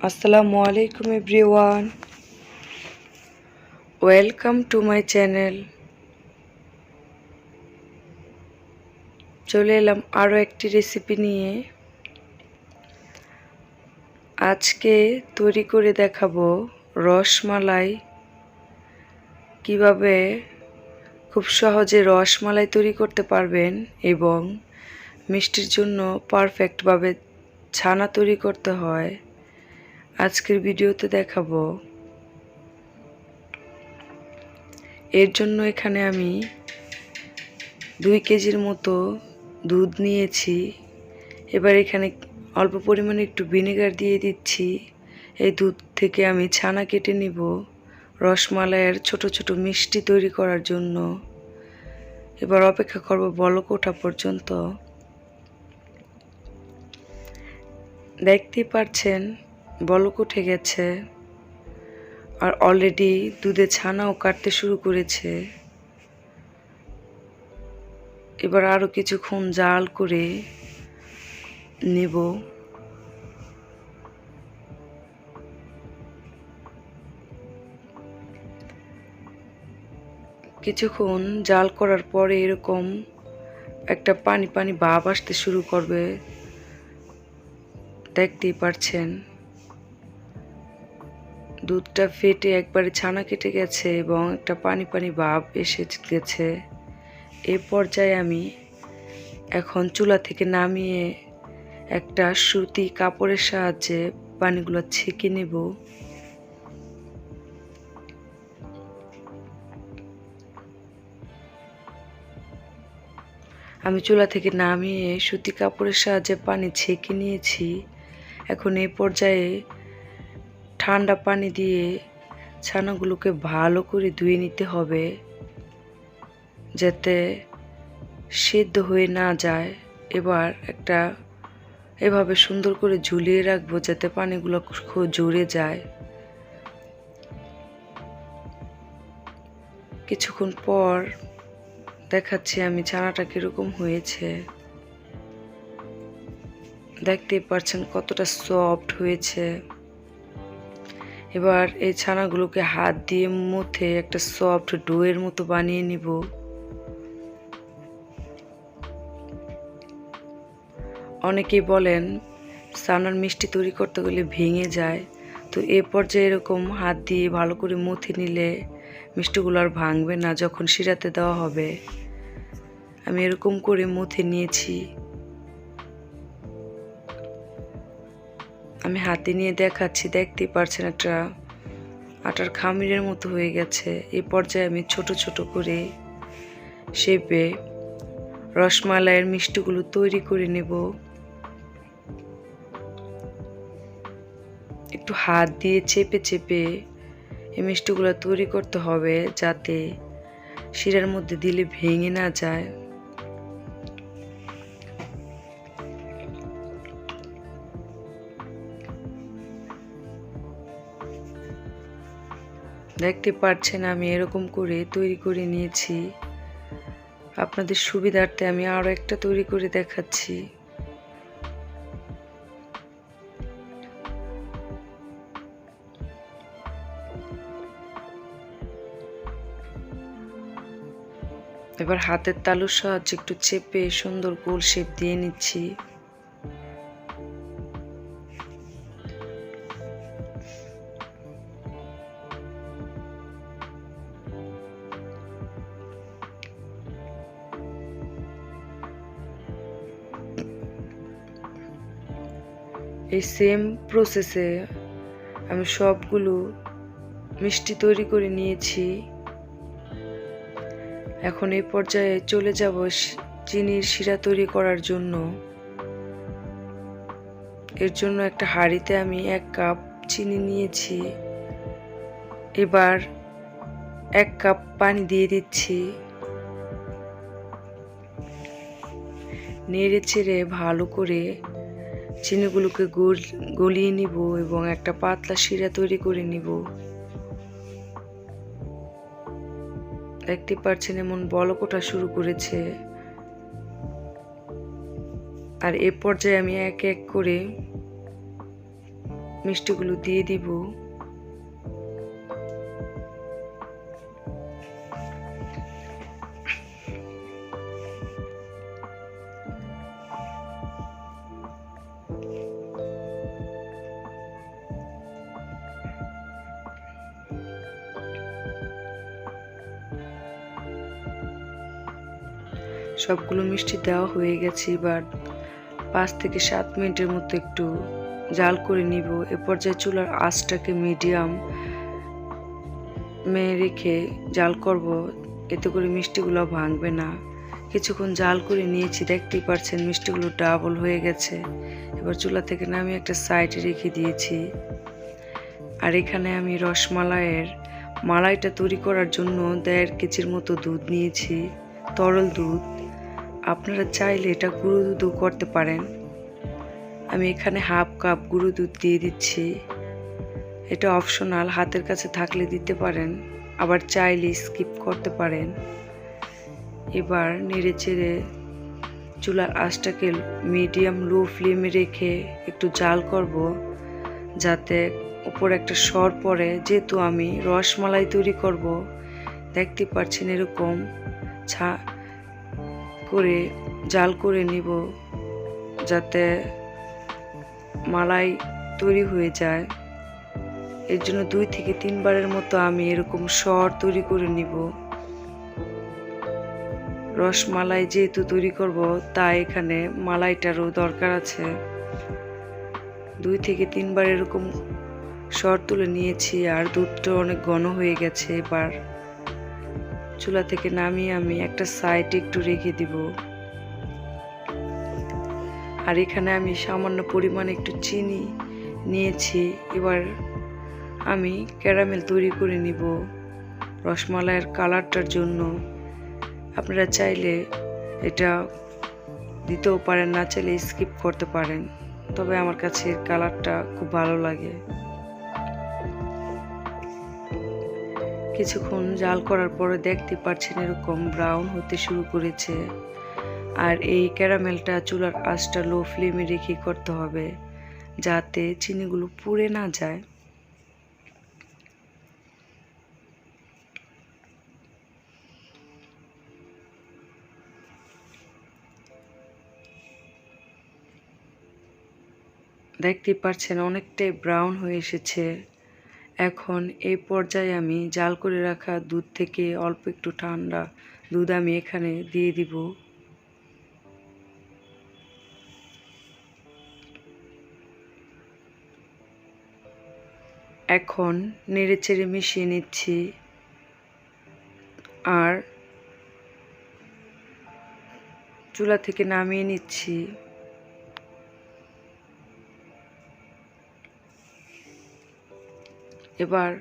আসসালামু আলাইকুম everyone, welcome to my channel. চলে এলাম আরও একটি রেসিপি নিয়ে। আজকে তৈরি করে দেখাবো রসমালাই। কিভাবে খুব সহজে রসমালাই তৈরি করতে পারবেন এবং মিষ্টির জন্য পারফেক্টভাবে ছানা তৈরি করতে হয়, আজকের ভিডিওতে দেখাবো। এর জন্য এখানে আমি 2 কেজির মতো দুধ নিয়েছি। এবার এখানে অল্প পরিমাণে একটু ভিনেগার দিয়ে দিচ্ছি। এই দুধ থেকে আমি ছানা কেটে নিব রসমালাইয়ের ছোট ছোট মিষ্টি তৈরি করার জন্য। এবার অপেক্ষা করব বলক ওঠা পর্যন্ত। দেখতেই পাচ্ছেন বলক উঠে গেছে আর অলরেডি দুধে ছানাও কাটতে শুরু করেছে। এবার আরও কিছুক্ষণ জাল করে নেব। কিছুক্ষণ জাল করার পরে এরকম একটা পানি পানি ভাব আসতে শুরু করবে, দেখতেই পাচ্ছেন। দুধটা ফেটে একবারে ছানা কেটে গেছে এবং একটা পানি পানি ভাব এসে গেছে। এই পর্যায়ে আমি এখন চুলা থেকে নামিয়ে একটা সুতি কাপড়ের সাহায্যে পানিগুলো ছেঁকে নেব। আমি চুলা থেকে নামিয়ে সুতি কাপড়ের সাহায্যে পানি ছেঁকে নিয়েছি। এখন এই পর্যায়ে ঠান্ডা পানি দিয়ে ছানাগুলোকে ভালো করে ধুয়ে নিতে হবে, যাতে সিদ্ধ হয়ে না যায়। এবার একটা এভাবে সুন্দর করে ঝুলিয়ে রাখবো যাতে পানিগুলো খুব ঝরে যায়। কিছুক্ষণ পর দেখাচ্ছি আমি ছানাটা কিরকম হয়েছে। দেখতেই পাচ্ছেন কতটা সফট হয়েছে। এবার এই ছানাগুলোকে হাত দিয়ে মুথে একটা সফট ডোয়ের মতো বানিয়ে নিব। অনেকেই বলেন ছানার মিষ্টি তৈরি করতে গেলে ভেঙে যায়, তো এ পর্যায়ে এরকম হাত দিয়ে ভালো করে মুথে নিলে মিষ্টিগুলো আর ভাঙবে না যখন শিরাতে দেওয়া হবে। আমি এরকম করে মুথে নিয়েছি। আমি হাতে নিয়ে দেখাচ্ছি, দেখতেই পারছেন একটা আটার খামিরের মতো হয়ে গেছে। এই পর্যায়ে আমি ছোট ছোট করে শেপে রসমালাইয়ের মিষ্টিগুলো তৈরি করে নেব। একটু হাত দিয়ে চেপে চেপে এই মিষ্টিগুলো তৈরি করতে হবে যাতে শিরার মধ্যে দিলে ভেঙে না যায়। দেখতে পাচ্ছেন আমি এরকম করে তৈরি করে নিয়েছি। আপনাদের সুবিধার্থে আমি আরও একটা তৈরি করে দেখাচ্ছি। এবার হাতের তালুর সাহায্যে একটু চেপে সুন্দর গোল শেপ দিয়ে নিচ্ছি। এই সেম প্রসেসে আমি সবগুলো মিষ্টি তৈরি করে নিয়েছি। এখন এই পর্যায়ে চলে যাব চিনির শিরা তৈরি করার জন্য। এর জন্য একটা হাঁড়িতে আমি 1 কাপ চিনি নিয়েছি। এবার 1 কাপ পানি দিয়ে দিচ্ছি। নেড়ে চেড়ে ভালো করে চিনিগুলোকে গলিয়ে নিব এবং একটা পাতলা শিরা তৈরি করে নিব। দেখতে পাচ্ছেন এমন বলক ওঠা শুরু করেছে। আর এ পর্যায়ে আমি এক এক করে মিষ্টিগুলো দিয়ে দিব। সবগুলো মিষ্টি দেওয়া হয়ে গেছে। এবার 5 থেকে 7 মিনিটের মতো একটু জাল করে নিব। এ পর্যায়ে চুলার আঁচটাকে মিডিয়াম রেখে জাল করব, এতে করে মিষ্টিগুলো ভাঙবে না। কিছুক্ষণ জাল করে নিয়েছি, দেখতেই পাচ্ছেন মিষ্টিগুলো ডাবল হয়ে গেছে। এবার চুলা থেকে নামিয়ে একটা সাইডে রেখে দিয়েছি। আর এখানে আমি রসমালাইয়ের মালাইটা তৈরি করার জন্য 1.5 কেজির মতো দুধ নিয়েছি, তরল দুধ। আপনারা চাইলে এটা গুঁড়ো দুধও করতে পারেন। আমি এখানে হাফ কাপ গুঁড়ো দুধ দিয়ে দিচ্ছি। এটা অপশনাল, হাতের কাছে থাকলে দিতে পারেন, আবার চাইলে স্কিপ করতে পারেন। এবার নেড়ে চেড়ে চুলার আঁচটাকে মিডিয়াম লো ফ্লেমে রেখে একটু জাল করব, যাতে উপরে একটা সর পড়ে। যেহেতু আমি রসমালাই তৈরি করব, দেখতে পাচ্ছেন এরকম করে জাল করে নিব, যাতে মালাই তৈরি হয়ে যায়। এর জন্য 2 থেকে 3 বারের মতো আমি এরকম সর তৈরি করে নিব। রসমালাই যেহেতু তৈরি করব, তাই এখানে মালাইটারও দরকার আছে। 2 থেকে 3 বার এরকম সর তুলে নিয়েছি। আর দুধটা অনেক ঘন হয়ে গেছে। এবার চুলা থেকে নামিয়ে আমি একটা সাইডে একটু রেখে দিব। আর এখানে আমি সামান্য পরিমাণে একটু চিনি নিয়েছি। এবার আমি ক্যারামেল তৈরি করে নিব রসমালাইয়ের কালারটার জন্য। আপনারা চাইলে এটা দিতেও পারেন, না চাইলে স্কিপ করতে পারেন, তবে আমার কাছে এর কালারটা খুব ভালো লাগে। কিছুক্ষণ জাল করার পরে দেখতে পাচ্ছেন এরকম ব্রাউন হতে শুরু করেছে। আর এই ক্যারামেলটা চুলার আঁচটা লো ফ্লেমে রেখে করতে হবে, যাতে চিনিগুলো পুড়ে না যায়। দেখতে পাচ্ছেন অনেকটাই ব্রাউন হয়ে এসেছে। এখন এই পর্যায়ে আমি জাল করে রাখা দুধ থেকে অল্প একটু ঠান্ডা দুধ আমি এখানে দিয়ে দিব। এখন নেড়েচেড়ে মিশিয়ে নিচ্ছি। আর চুলা থেকে নামিয়ে নিচ্ছি। এবার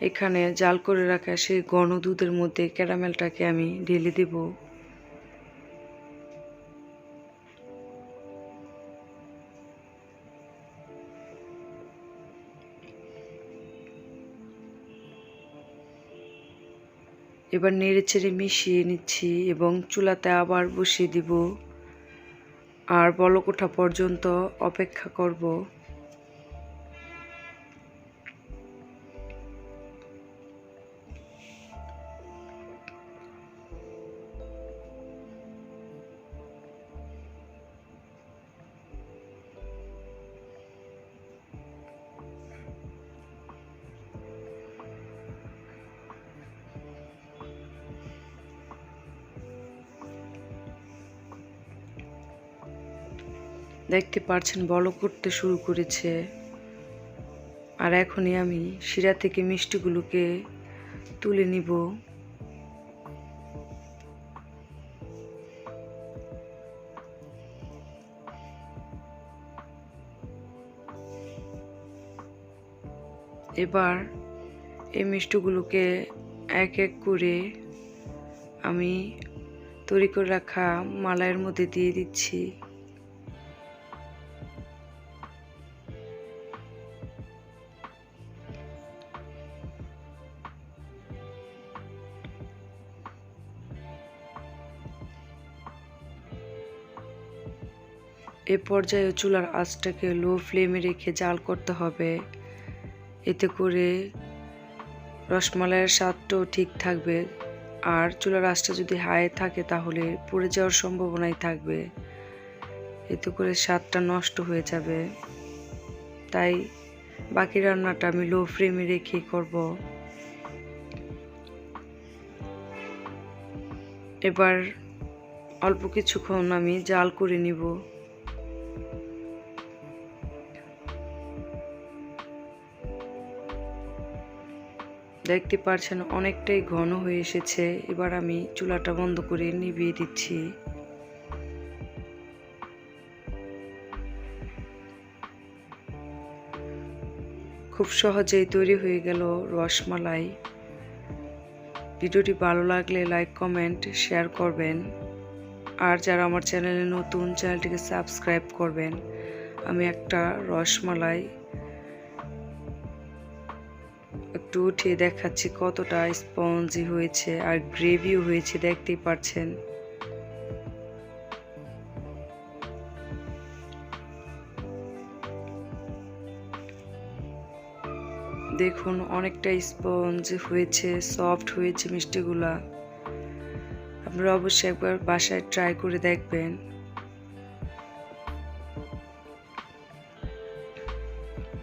এখানে জাল করে রাখা সেই ঘন দুধের মধ্যে ক্যারামেলটাকে আমি ঢেলে দেব। এবার নেড়েচেড়ে মিশিয়ে নিচ্ছি এবং চুলাতে আবার বসিয়ে দিব। আর বলক ওঠা পর্যন্ত অপেক্ষা করব। দেখতে পাচ্ছেন বলক উঠতে শুরু করেছে। আর এখনই আমি শিরা থেকে মিষ্টিগুলোকে তুলে নিব। এবার এই মিষ্টিগুলোকে এক এক করে আমি তৈরি করে রাখা মালাইয়ের মধ্যে দিয়ে দিচ্ছি। এ পর্যায়ে চুলার আঁচটাকে লো ফ্লেমে রেখে জাল করতে হবে। এতে করে রসমালাইয়ের স্বাদটাও ঠিক থাকবে। আর চুলার আঁচটা যদি হাই থাকে তাহলে পুড়ে যাওয়ার সম্ভাবনাই থাকবে, এতে করে স্বাদটা নষ্ট হয়ে যাবে। তাই বাকি রান্নাটা আমি লো ফ্লেমে রেখে করব। এবার অল্প কিছুক্ষণ আমি জাল করে নিব। দেখতে পাচ্ছেন অনেকটাই ঘন হয়ে এসেছে। এবার আমি চুলাটা বন্ধ করে নিভিয়ে দিচ্ছি। খুব সহজেই তৈরি হয়ে গেল রসমালাই। ভিডিওটি ভালো লাগলে লাইক, কমেন্ট, শেয়ার করবেন। আর যারা আমার চ্যানেলে নতুন, চ্যানেলটিকে সাবস্ক্রাইব করবেন। আমি একটা রসমালাই একটু উঠিয়ে দেখাচ্ছি কতটা স্পঞ্জি হয়েছে আর গ্রেভিও হয়েছে, দেখতেই পাচ্ছেন। দেখুন অনেকটা স্পঞ্জ হয়েছে, সফট হয়েছে মিষ্টিগুলা। আপনারা অবশ্যই একবার বাসায় ট্রাই করে দেখবেন।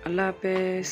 আল্লাহ হাফেজ।